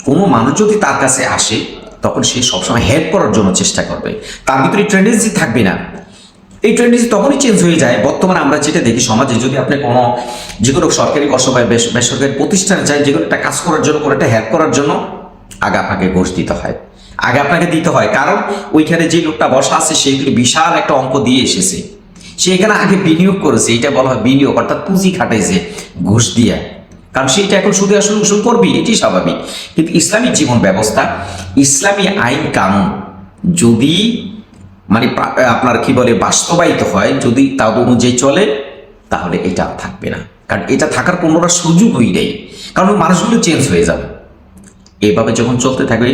কোনো মানুষ যদি তার কাছে আসে তখন সে সবসময় হেল্প করার জন্য চেষ্টা করবে, তার ভিতরে টেন্ডেন্সি থাকবে না। এই টেন্ডেন্সি তখনই চেঞ্জ হয়ে যায়। বর্তমানে আমরা যেটা দেখি সমাজে, যদি আপনি কোনো যে কোনো সরকারি অসহায় বেসরকারি প্রতিষ্ঠানে চাই যে কোনো একটা কাজ করার জন্য, কোনো একটা হেল্প করার জন্য, আগে আপনাকে ঘুষ দিতে হয়, আগে আপনাকে দিতে হয়। কারণ ওইখানে যে লোকটা বসা আছে সে বিশাল একটা অঙ্ক দিয়ে এসেছে, সে এখানে আগে বিনিয়োগ করেছে, এটা বলা হয় বিনিয়োগ, অর্থাৎ পুঁজি খাটাইছে ঘুষ দিয়ে। কারণ সেটা এখন সুদে আসলে উসুল করবে, এটি স্বাভাবিক। কিন্তু ইসলামিক জীবন ব্যবস্থা, ইসলামী আইন কানুন যদি মানে আপনার কি বলে বাস্তবায়িত হয়, যদি তা অনুযায়ী চলে, তাহলে এটা থাকবে না। কারণ এটা থাকার কোনোটা সুযোগই নেই, কারণ মানুষগুলো চেঞ্জ হয়ে যাবে। এভাবে যখন চলতে থাকবে,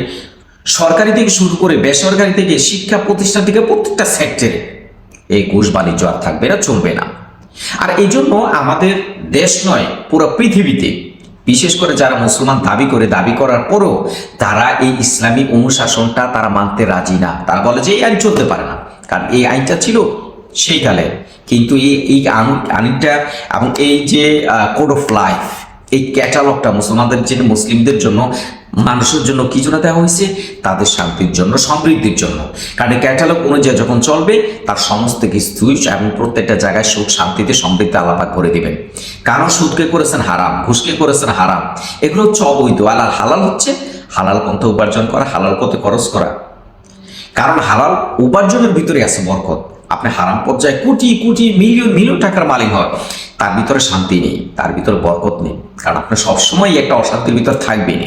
সরকারি থেকে শুরু করে বেসরকারি থেকে শিক্ষা প্রতিষ্ঠান থেকে প্রত্যেকটা সেক্টরে এই ঘুষ বাণিজ্য আর থাকবে না, চলবে না। আর এই জন্য আমাদের দেশ নয়, পুরো পৃথিবীতে বিশেষ করে যারা মুসলমান দাবি করার পরও তারা এই ইসলামী অনুশাসনটা তারা মানতে রাজি না। তারা বলে যে এই আইন চলতে পারে না, কারণ এই আইনটা ছিল সেই কালে। কিন্তু এই আইনটা এবং এই যে কোড অফ লাইফ, এই ক্যাটালগটা মুসলমানদের জন্য, মুসলিমদের জন্য, মানুষের জন্য কি জন্য দেওয়া হয়েছে? তাদের শান্তির জন্য, সমৃদ্ধির জন্য। কারণ এই ক্যাটালগ অনুযায়ী যখন চলবে, তার সমস্ত কিছুই এবং প্রত্যেকটা জায়গায় সুখ শান্তিতে সমৃদ্ধি আল্লাহ পাক করে দিবেন। কারণ সুদকে করেছেন হারাম, ঘুষকে করেছেন হারাম, এগুলো হচ্ছে অবৈধ। আর হালাল হচ্ছে হালাল পন্থা উপার্জন করা, হালাল পথে খরচ করা। কারণ হালাল উপার্জনের ভিতরে আছে বরকত। আপনি হারাম পর্যায়ে কোটি কোটি মিলিয়ন মিলিয়ন টাকার মালিক হয়, তার ভিতরে শান্তি নেই, তার ভিতরে বরকত নেই। কারণ আপনি সবসময় একটা অশান্তির ভিতর থাকবেন,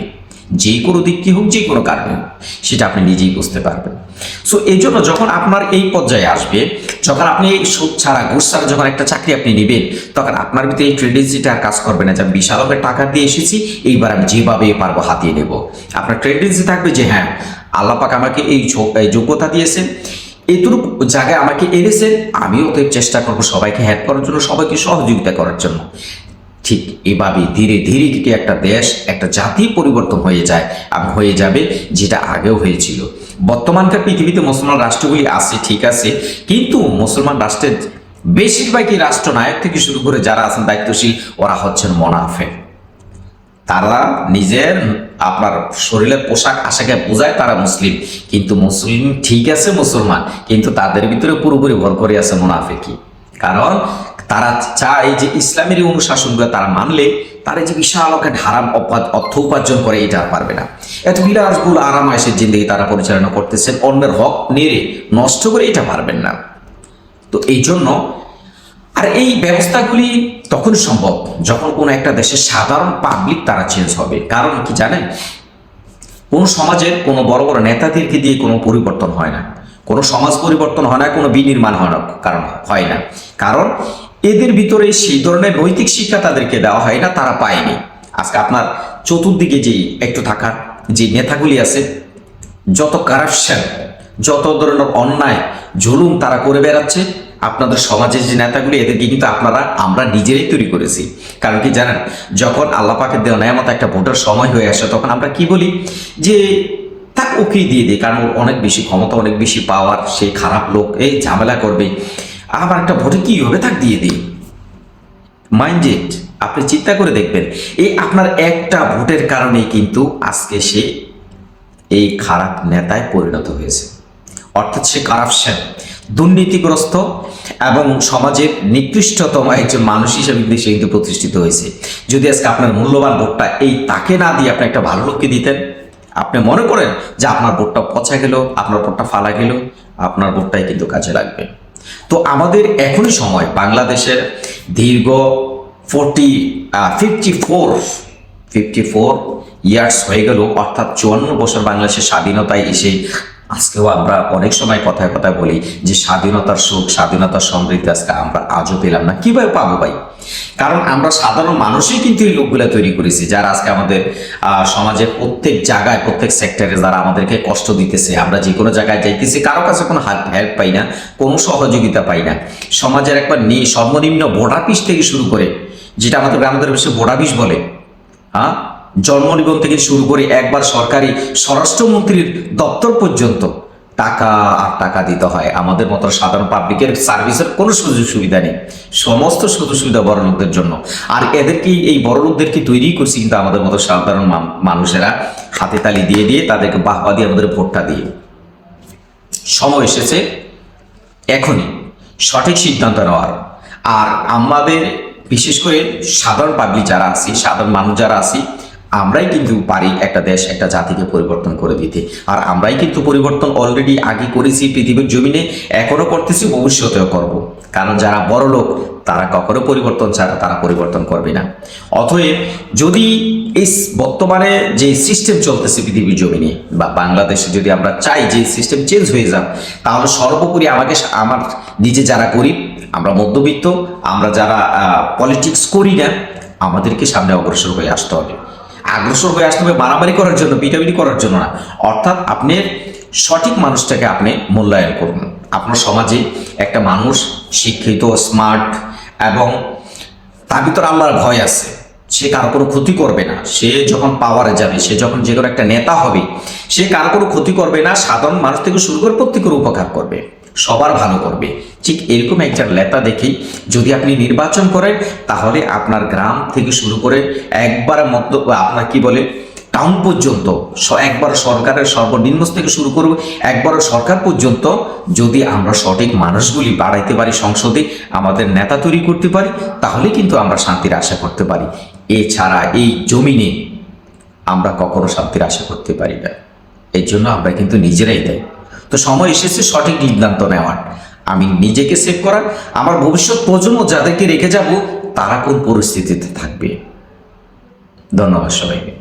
যে কোনো দিক কি হোক, যে কোনো কারণে, সেটা আপনি নিজেই বুঝতে পারবেন। সো এই জন্য যখন আপনার এই পর্যায়ে আসবে, যখন আপনি এই সুদ ছাড়া ঘুষ ছাড়া যখন একটা চাকরি আপনি নেবেন, তখন আপনার ভিতরে এই টেন্ডেন্সিটা আর কাজ করবে না যে আমি বিশাল টাকা দিয়ে এসেছি, এইবার আমি যেভাবে পারবো হাতিয়ে নেব। আপনার টেন্ডেন্সি থাকবে যে হ্যাঁ, আল্লাহ পাক আমাকে এই যোগ্যতা দিয়েছেন, এতটুকু জায়গায় আমাকে এনেছেন, আমিও তো চেষ্টা করবো সবাইকে হেল্প করার জন্য, সবাইকে সহযোগিতা করার জন্য। ঠিক এভাবে ধীরে ধীরে কিন্তু একটা দেশ, একটা জাতি পরিবর্তন হয়ে যায় এবং হয়ে যাবে, যেটা আগেও হয়েছিল। বর্তমানকার পৃথিবীতে মুসলমান রাষ্ট্রগুলি আছে, ঠিক আছে, কিন্তু মুসলমান রাষ্ট্রের বেশিরভাগই রাষ্ট্রনায়ক থেকে শুরু করে যারা আছেন দায়িত্বশীল, ওরা হচ্ছেন মোনাফেক। তারা নিজের আপনার শরীরের পোশাক আশাকে বোঝায় তারা মুসলিম, কিন্তু মুসলিম ঠিক আছে মুসলমান, কিন্তু তাদের ভিতরে পুরোপুরি ভর করে আছে মুনাফিকি। কারণ তারা চায় যে ইসলামের অনুশাসনগুলো তারা মানলে তারা যে বিশাল হারাম অর্থ উপার্জন করে, এটা আর পারবে না। এত বিলাসবহুল আরামায়েশের জিন্দেগি তারা পরিচালনা করতেছেন, অন্যের হক নেড়ে নষ্ট করে, এটা পারবেন না। তো এই জন্য আর এই ব্যবস্থাগুলি তখন সম্ভব যখন কোনো একটা দেশের সাধারণ পাবলিক তারা চেঞ্জ হবে। কারণ কি জানেন, কোন সমাজের কোনো বড় বড় নেতাদেরকে দিয়ে কোনো পরিবর্তন হয় না, কোনো সমাজ পরিবর্তন হয় না, কোনো বিনির্মাণ হয় না। কারণ হয় না, কারণ এদের ভিতরে সেই ধরনের নৈতিক শিক্ষা তাদেরকে দেওয়া হয় না, তারা পায়নি। আজকে আপনার চতুর্দিকে যে একটু থাকার যে নেতাগুলি আছে, যত কারাপশন, যত ধরনের অন্যায় জুলুম তারা করে বেড়াচ্ছে, আপনাদের সমাজের যে নেতাগুলি, এদেরকে কিন্তু আমরা নিজেরাই তৈরি করেছি। কারণ কি জানেন, যখন আল্লাহ পাকের দেওয়া নেয়ামত একটা ভোটের সময় হয়ে আসে, তখন আমরা কি বলি যে তাকে ওকেই দিয়ে দিই, কারণ অনেক বেশি ক্ষমতা, অনেক বেশি পাওয়ার, সেই খারাপ লোক, এই ঝামেলা করবে, আবার একটা ভোটে কি হবে, তাকে দিয়ে দিই। মাইন্ডেড, আপনি চিন্তা করে দেখবেন, এই আপনার একটা ভোটের কারণেই কিন্তু আজকে সে এই খারাপ নেতায় পরিণত হয়েছে। অর্থাৎ সে কারাপশন, দুর্নীতিগ্রস্ত এবং সমাজের নিকৃষ্টতম একজন মানুষ হিসেবে সে কিন্তু প্রতিষ্ঠিত হয়েছে। যদি আজকে আপনার মূল্যবান ভোটটা এই তাকে না দিয়ে আপনি একটা ভালো লোককে দিতেন, আপনি মনে করেন যে আপনার ভোটটা পচা গেল, আপনার ভোটটা ফালা গেল, আপনার ভোটটাই কিন্তু কাজে লাগবে। তো আমাদের এখনই সময়, বাংলাদেশের দীর্ঘ 54 ইয়ার্স হয়ে গেল, অর্থাৎ 54 বছর বাংলাদেশের স্বাধীনতায় এসে আজকেও আমরা অনেক সময় কথায় কথায় বলি যে স্বাধীনতার সুখ, স্বাধীনতার সমৃদ্ধি আজকে আমরা আজও পেলাম না। কিভাবে পাবো ভাই? কারণ আমরা সাধারণ মানুষই কিন্তু এই লোকগুলা তৈরি করেছি, যারা আজকে আমাদের সমাজের প্রত্যেক জায়গায়, প্রত্যেক সেক্টরে যারা আমাদেরকে কষ্ট দিতেছে। আমরা যে কোনো জায়গায় যাইতেছি, কারো কাছে কোনো হেল্প পাই না, কোনো সহযোগিতা পাই না। সমাজের একবার সর্বনিম্ন ভোটাপিস থেকে শুরু করে, যেটা আমাদের বেশি ভোটাপিস বলে, হ্যাঁ, জন্ম নিবন্ধন থেকে শুরু করে একবার সরকারি স্বরাষ্ট্রমন্ত্রীর দপ্তর পর্যন্ত টাকা আর টাকা দিতে হয়। আমাদের মতো সাধারণ পাবলিকের সার্ভিসের কোনো সুযোগ সুবিধা নেই, সমস্ত সুযোগ সুবিধা বড় লোকদের জন্য। আর এদেরকে, এই বড় লোকদেরকে তৈরি করছি কিন্তু আমাদের মতো সাধারণ মানুষেরা হাতে তালি দিয়ে দিয়ে তাদেরকে বাহবা দিয়ে আমাদের ভোটটা দিয়ে। সময় এসেছে এখনই সঠিক সিদ্ধান্ত নেওয়ার। আর আমাদের বিশেষ করে সাধারণ পাবলিক যারা আছি, সাধারণ মানুষ যারা আছি, আমরাই কিন্তু পারি একটা দেশ, একটা জাতিকে পরিবর্তন করে দিতে। আর আমরাই কিন্তু পরিবর্তন অলরেডি আগে করেছি পৃথিবীর জমিনে, এখনো করতেছি, ভবিষ্যতেও করব। কারণ যারা বড় লোক তারা কখনো পরিবর্তন ছাড়া তারা পরিবর্তন করবে না। অতএব যদি এই বর্তমানে যে সিস্টেম চলতেছে পৃথিবীর জমিনে বা বাংলাদেশে, যদি আমরা চাই যে সিস্টেম চেঞ্জ হয়ে যাক, তাহলে সর্বোপরি আমার নিজে যারা গরিব, আমরা মধ্যবিত্ত, আমরা যারা পলিটিক্স করি না, আমাদেরকে সামনে অগ্রসর হয়ে আসতে হবে। অগ্রসর হয়ে আসতে হবে মারামারি করার জন্য, পিটাপিটি করার জন্য না। অর্থাৎ আপনি সঠিক মানুষটাকে আপনি মূল্যায়ন করুন। আপনার সমাজে একটা মানুষ শিক্ষিত, স্মার্ট এবং তার ভিতরে আল্লাহর ভয় আছে, সে কারো কোনো ক্ষতি করবে না। সে যখন পাওয়ারে যাবে, সে যখন যে কোনো একটা নেতা হবে, সে কারো কোনো ক্ষতি করবে না, সাধারণ মানুষ থেকে শুরু করে প্রত্যেকের উপকার করবে, সবার ভালো করবে। ঠিক এরকম একজন নেতা দেখেই যদি আপনি নির্বাচন করেন, তাহলে আপনার গ্রাম থেকে শুরু করে একবার মধ্য আপনার কি বলে টাউন পর্যন্ত, একবার সরকারের সর্বনিম্ন থেকে শুরু করব একবার সরকার পর্যন্ত যদি আমরা সঠিক মানুষগুলি বাড়াইতে পারি, সংসদে আমাদের নেতা তৈরি করতে পারি, তাহলে কিন্তু আমরা শান্তির আশা করতে পারি। এছাড়া এই জমিনে আমরা কখনো শান্তির আশা করতে পারি না। এর জন্য আমরা কিন্তু নিজেরাই দেয়। তো সময় এসেছে সঠিক সিদ্ধান্ত নেওয়ার, আমি নিজেকে সেভ করার, আমার ভবিষ্যৎ প্রজন্ম যাদেরকে রেখে যাব তারা কোন পরিস্থিতিতে থাকবে। ধন্যবাদ সবাইকে।